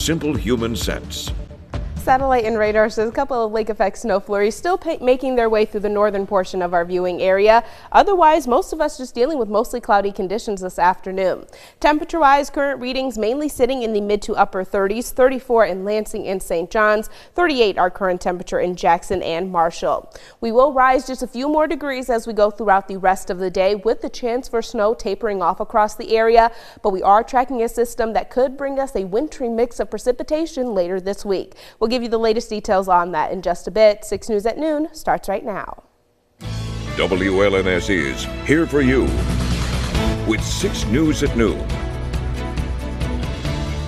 Simple human sense. Satellite and radar shows a couple of lake effect snow flurries still making their way through the northern portion of our viewing area. Otherwise, most of us just dealing with mostly cloudy conditions this afternoon. Temperature-wise, current readings mainly sitting in the mid to upper 30s, 34 in Lansing and St. John's, 38 our current temperature in Jackson and Marshall. We will rise just a few more degrees as we go throughout the rest of the day, with the chance for snow tapering off across the area, but we are tracking a system that could bring us a wintry mix of precipitation later this week. We'll give you the latest details on that in just a bit. 6 News at Noon starts right now. WLNS is here for you with 6 News at Noon.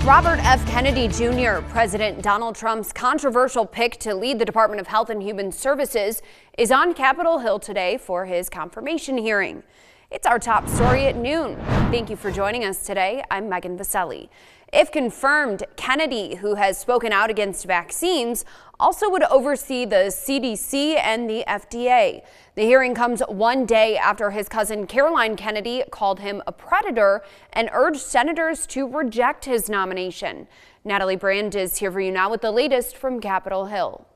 Robert F. Kennedy Jr., President Donald Trump's controversial pick to lead the Department of Health and Human Services, is on Capitol Hill today for his confirmation hearing. It's our top story at noon. Thank you for joining us today. I'm Megan Vaselli. If confirmed, Kennedy, who has spoken out against vaccines, also would oversee the CDC and the FDA. The hearing comes one day after his cousin Caroline Kennedy called him a predator and urged senators to reject his nomination. Natalie Brand is here for you now with the latest from Capitol Hill.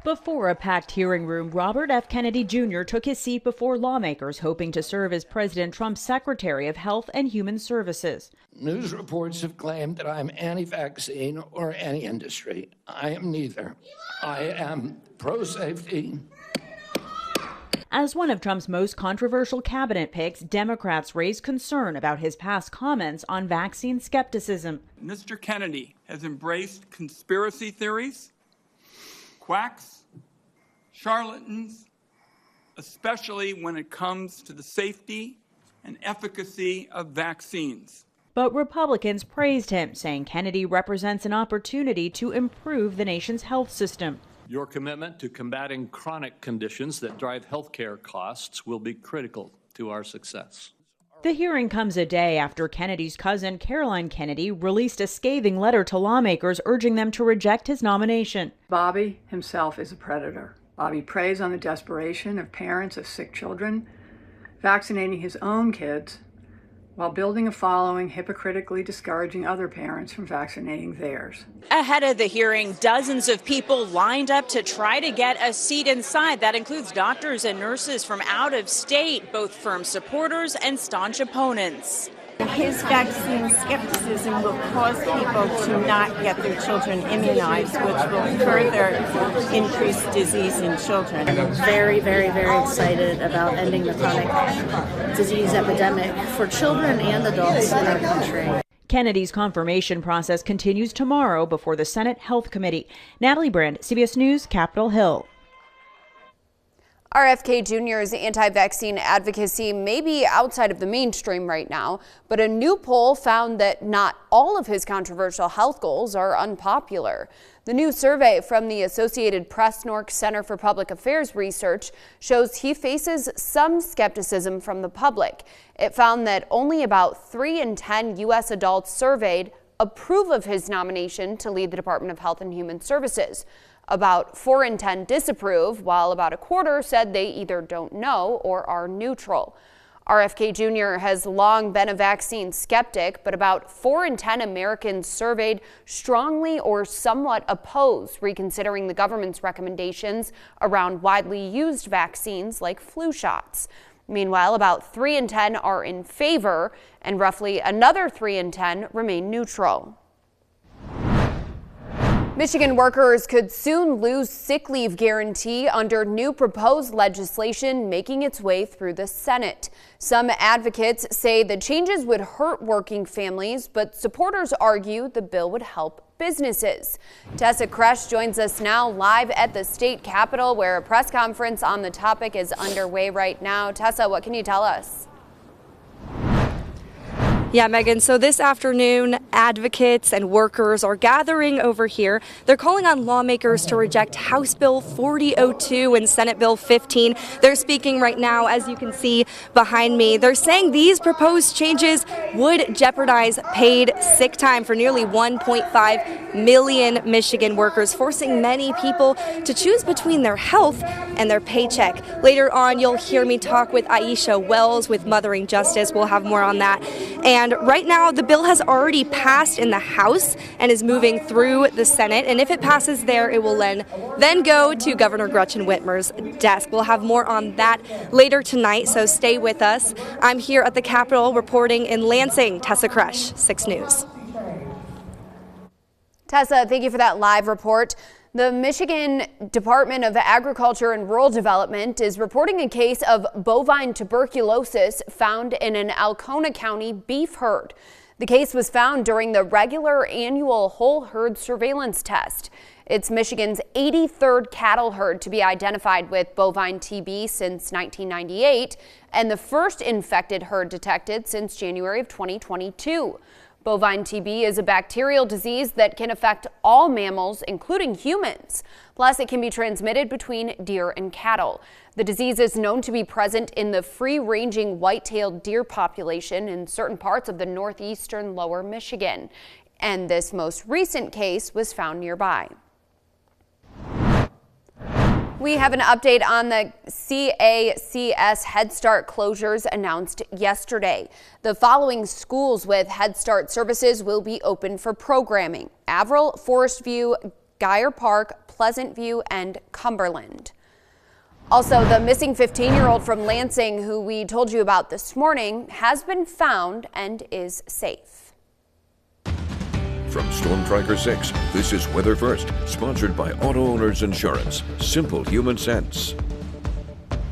Before a packed hearing room, Robert F. Kennedy Jr. took his seat before lawmakers hoping to serve as President Trump's Secretary of Health and Human Services. News reports have claimed that I'm anti-vaccine or anti-industry. I am neither. I am pro-safety. As one of Trump's most controversial cabinet picks, Democrats raised concern about his past comments on vaccine skepticism. Mr. Kennedy has embraced conspiracy theories, quacks, charlatans, especially when it comes to the safety and efficacy of vaccines. But Republicans praised him, saying Kennedy represents an opportunity to improve the nation's health system. Your commitment to combating chronic conditions that drive health care costs will be critical to our success. The hearing comes a day after Kennedy's cousin, Caroline Kennedy, released a scathing letter to lawmakers urging them to reject his nomination. Bobby himself is a predator. Bobby preys on the desperation of parents of sick children, vaccinating his own kids while building a following hypocritically discouraging other parents from vaccinating theirs. Ahead of the hearing, dozens of people lined up to try to get a seat inside. That includes doctors and nurses from out of state, both firm supporters and staunch opponents. His vaccine skepticism will cause people to not get their children immunized, which will further increase disease in children. I'm very, very, very excited about ending the chronic disease epidemic for children and adults in our country. Kennedy's confirmation process continues tomorrow before the Senate Health Committee. Natalie Brand, CBS News, Capitol Hill. RFK Jr.'s anti-vaccine advocacy may be outside of the mainstream right now, but a new poll found that not all of his controversial health goals are unpopular. The new survey from the Associated Press NORC Center for Public Affairs Research shows he faces some skepticism from the public. It found that only about 3 in 10 U.S. adults surveyed approve of his nomination to lead the Department of Health and Human Services. About 4 in 10 disapprove, while about a quarter said they either don't know or are neutral. RFK Jr. has long been a vaccine skeptic, but about 4 in 10 Americans surveyed strongly or somewhat oppose reconsidering the government's recommendations around widely used vaccines like flu shots. Meanwhile, about 3 in 10 are in favor, and roughly another 3 in 10 remain neutral. Michigan workers could soon lose sick leave guarantee under new proposed legislation making its way through the Senate. Some advocates say the changes would hurt working families, but supporters argue the bill would help businesses. Tessa Kresh joins us now live at the state capitol, where a press conference on the topic is underway right now. Tessa, what can you tell us? Yeah, Megan, so this afternoon, advocates and workers are gathering over here. They're calling on lawmakers to reject House Bill 4002 and Senate Bill 15. They're speaking right now, as you can see behind me. They're saying these proposed changes would jeopardize paid sick time for nearly 1.5 million Michigan workers, forcing many people to choose between their health and their paycheck. Later on, you'll hear me talk with Aisha Wells with Mothering Justice. We'll have more on that. And And right now, the bill has already passed in the House and is moving through the Senate. And if it passes there, it will then go to Governor Gretchen Whitmer's desk. We'll have more on that later tonight, so stay with us. I'm here at the Capitol reporting in Lansing. Tessa Kresh, 6 News. Tessa, thank you for that live report. The Michigan Department of Agriculture and Rural Development is reporting a case of bovine tuberculosis found in an Alcona County beef herd. The case was found during the regular annual whole herd surveillance test. It's Michigan's 83rd cattle herd to be identified with bovine TB since 1998 and the first infected herd detected since January of 2022. Bovine TB is a bacterial disease that can affect all mammals, including humans. Plus, it can be transmitted between deer and cattle. The disease is known to be present in the free-ranging white-tailed deer population in certain parts of the northeastern lower Michigan. And this most recent case was found nearby. We have an update on the CACS Head Start closures announced yesterday. The following schools with Head Start services will be open for programming: Avril, Forest View, Geyer Park, Pleasant View, and Cumberland. Also, the missing 15-year-old from Lansing, who we told you about this morning, has been found and is safe. From Storm Tracker 6, this is Weather First, sponsored by Auto Owners Insurance. Simple human sense.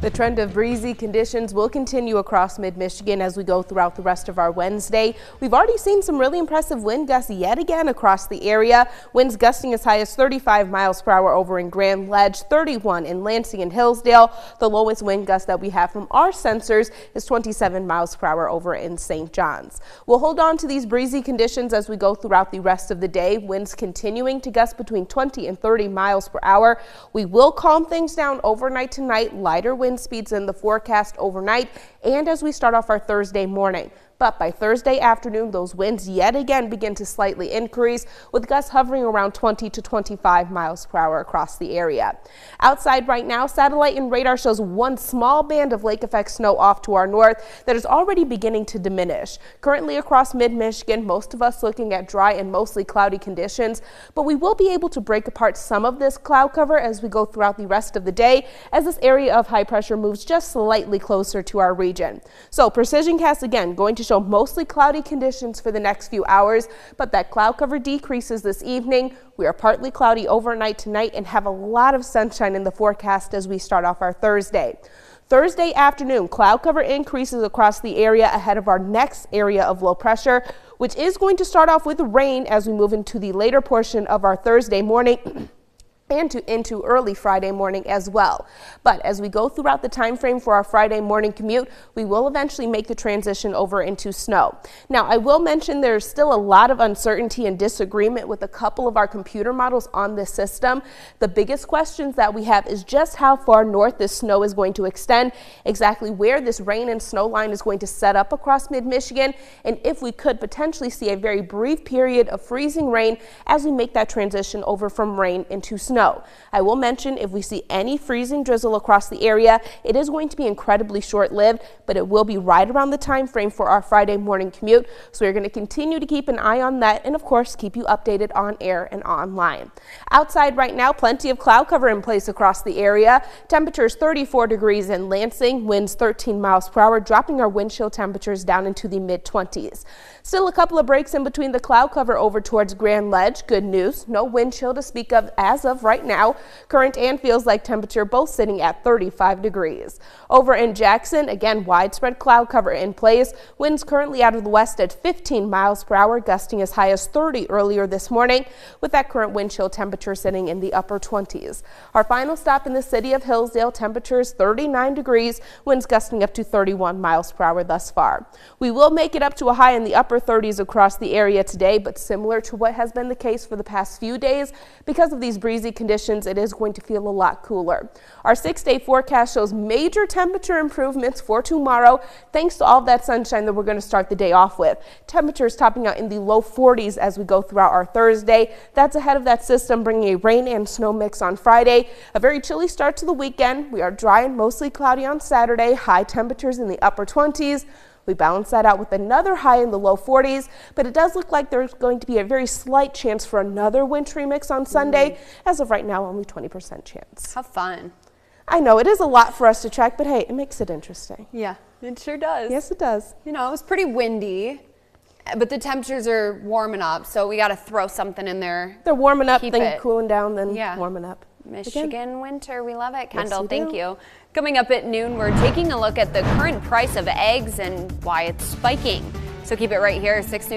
The trend of breezy conditions will continue across mid-Michigan as we go throughout the rest of our Wednesday. We've already seen some really impressive wind gusts yet again across the area. Winds gusting as high as 35 miles per hour over in Grand Ledge, 31 in Lansing and Hillsdale. The lowest wind gust that we have from our sensors is 27 miles per hour over in St. John's. We'll hold on to these breezy conditions as we go throughout the rest of the day. Winds continuing to gust between 20 and 30 miles per hour. We will calm things down overnight tonight. Lighter wind speeds in the forecast overnight and as we start off our Thursday morning. But by Thursday afternoon, those winds yet again begin to slightly increase, with gusts hovering around 20 to 25 miles per hour across the area. Outside right now, satellite and radar shows one small band of lake effect snow off to our north that is already beginning to diminish. Currently across mid-Michigan, most of us looking at dry and mostly cloudy conditions, but we will be able to break apart some of this cloud cover as we go throughout the rest of the day as this area of high pressure moves just slightly closer to our region. So Precision Cast again going to show mostly cloudy conditions for the next few hours, but that cloud cover decreases this evening. We are partly cloudy overnight tonight and have a lot of sunshine in the forecast as we start off our Thursday. Thursday afternoon, cloud cover increases across the area ahead of our next area of low pressure, which is going to start off with rain as we move into the later portion of our Thursday morning and into early Friday morning as well. But as we go throughout the time frame for our Friday morning commute, we will eventually make the transition over into snow. Now, I will mention there's still a lot of uncertainty and disagreement with a couple of our computer models on this system. The biggest questions that we have is just how far north this snow is going to extend, exactly where this rain and snow line is going to set up across mid-Michigan, and if we could potentially see a very brief period of freezing rain as we make that transition over from rain into snow. I will mention if we see any freezing drizzle across the area, it is going to be incredibly short-lived, but it will be right around the time frame for our Friday morning commute. So we're going to continue to keep an eye on that and of course keep you updated on air and online. Outside right now, plenty of cloud cover in place across the area. Temperatures 34 degrees in Lansing, winds 13 miles per hour, dropping our wind chill temperatures down into the mid-20s. Still a couple of breaks in between the cloud cover over towards Grand Ledge. Good news, no wind chill to speak of as of right now. Current and feels like temperature both sitting at 35 degrees. Over in Jackson, again, widespread cloud cover in place. Winds currently out of the west at 15 miles per hour, gusting as high as 30 earlier this morning, with that current wind chill temperature sitting in the upper 20s. Our final stop in the city of Hillsdale, temperatures 39 degrees, winds gusting up to 31 miles per hour thus far. We will make it up to a high in the upper 30s across the area today, but similar to what has been the case for the past few days, because of these breezy conditions, it is going to feel a lot cooler. Our 6-day forecast shows major temperature improvements for tomorrow, thanks to all that sunshine that we're going to start the day off with. Temperatures topping out in the low 40s as we go throughout our Thursday. That's ahead of that system bringing a rain and snow mix on Friday. A very chilly start to the weekend. We are dry and mostly cloudy on Saturday. High temperatures in the upper 20s. We balance that out with another high in the low 40s, but it does look like there's going to be a very slight chance for another wintry mix on Sunday. As of right now, only 20% chance. How fun. I know it is a lot for us to track, but hey, it makes it interesting. Yeah, it sure does. Yes, it does. You know, it was pretty windy, but the temperatures are warming up, so we got to throw something in there. They're warming up, then cooling down, then warming up. Michigan winter, we love it. Kendall, thank you. Coming up at noon, we're taking a look at the current price of eggs and why it's spiking. So keep it right here, 6 News.